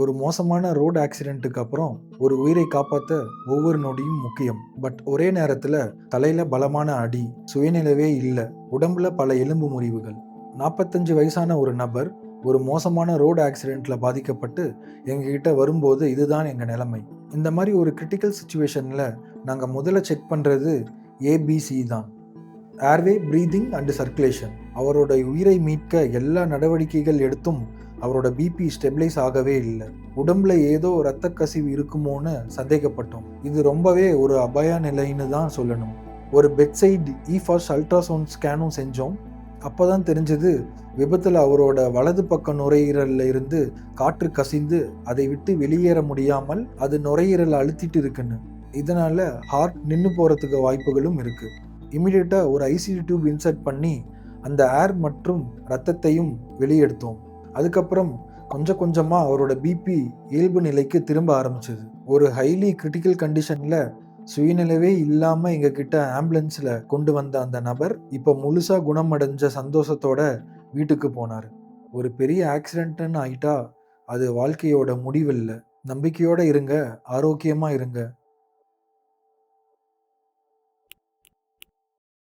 ஒரு மோசமான ரோடு ஆக்சிடென்ட்டுக்கு அப்புறம் ஒரு உயிரை காப்பாற்ற ஒவ்வொரு நொடியும் முக்கியம். பட் ஒரே நேரத்தில் தலையில பலமான அடி, சுயநினைவே இல்லை, உடம்புல பல எலும்பு முறிவுகள். 45 வயசான ஒரு நபர் ஒரு மோசமான ரோடு ஆக்சிடென்ட்ல பாதிக்கப்பட்டு எங்ககிட்ட வரும்போது இதுதான் எங்கள் நிலைமை. இந்த மாதிரி ஒரு கிரிட்டிக்கல் சுச்சுவேஷனில் நாங்கள் முதல்ல செக் பண்ணுறது ஏபிசி தான். Airway, breathing and circulation. அவரோட உயிரை மீட்க எல்லா நடவடிக்கைகள் எடுத்தும் அவரோட பிபி ஸ்டெபிளைஸ் ஆகவே இல்லை. உடம்புல ஏதோ இரத்த கசிவு இருக்குமோன்னு சந்தேகப்பட்டோம். இது ரொம்பவே ஒரு அபாய நிலைன்னு தான் சொல்லணும். ஒரு பெட்சைடு இஃபாஸ்ட் அல்ட்ராசவுண்ட் ஸ்கேனும் செஞ்சோம். அப்போதான் தெரிஞ்சது, விபத்தில் அவரோட வலது பக்க நுரையீரல்ல இருந்து காற்று கசிந்து அதை விட்டு வெளியேற முடியாமல் அது நுரையீரலை அழுத்திட்டு இருக்குன்னு. இதனால ஹார்ட் நின்று போகிறதுக்கு வாய்ப்புகளும் இருக்கு. இமிடியேட்டாக ஒரு ஐசியூ டியூப் இன்சர்ட் பண்ணி அந்த ஏர் மற்றும் ரத்தத்தையும் வெளியெடுத்தோம். அதுக்கப்புறம் கொஞ்சம் கொஞ்சமாக அவரோட பிபி இயல்பு நிலைக்கு திரும்ப ஆரம்பிச்சது. ஒரு ஹைலி கிரிட்டிக்கல் கண்டிஷனில் சுயநிலைவே இல்லாமல் எங்ககிட்ட ஆம்புலன்ஸில் கொண்டு வந்த அந்த நபர் இப்போ முழுசாக குணமடைஞ்ச சந்தோஷத்தோட வீட்டுக்கு போனார். ஒரு பெரிய ஆக்சிடென்ட்னு ஆயிட்டா அது வாழ்க்கையோட முடிவில்லை. நம்பிக்கையோடு இருங்க, ஆரோக்கியமாக இருங்க.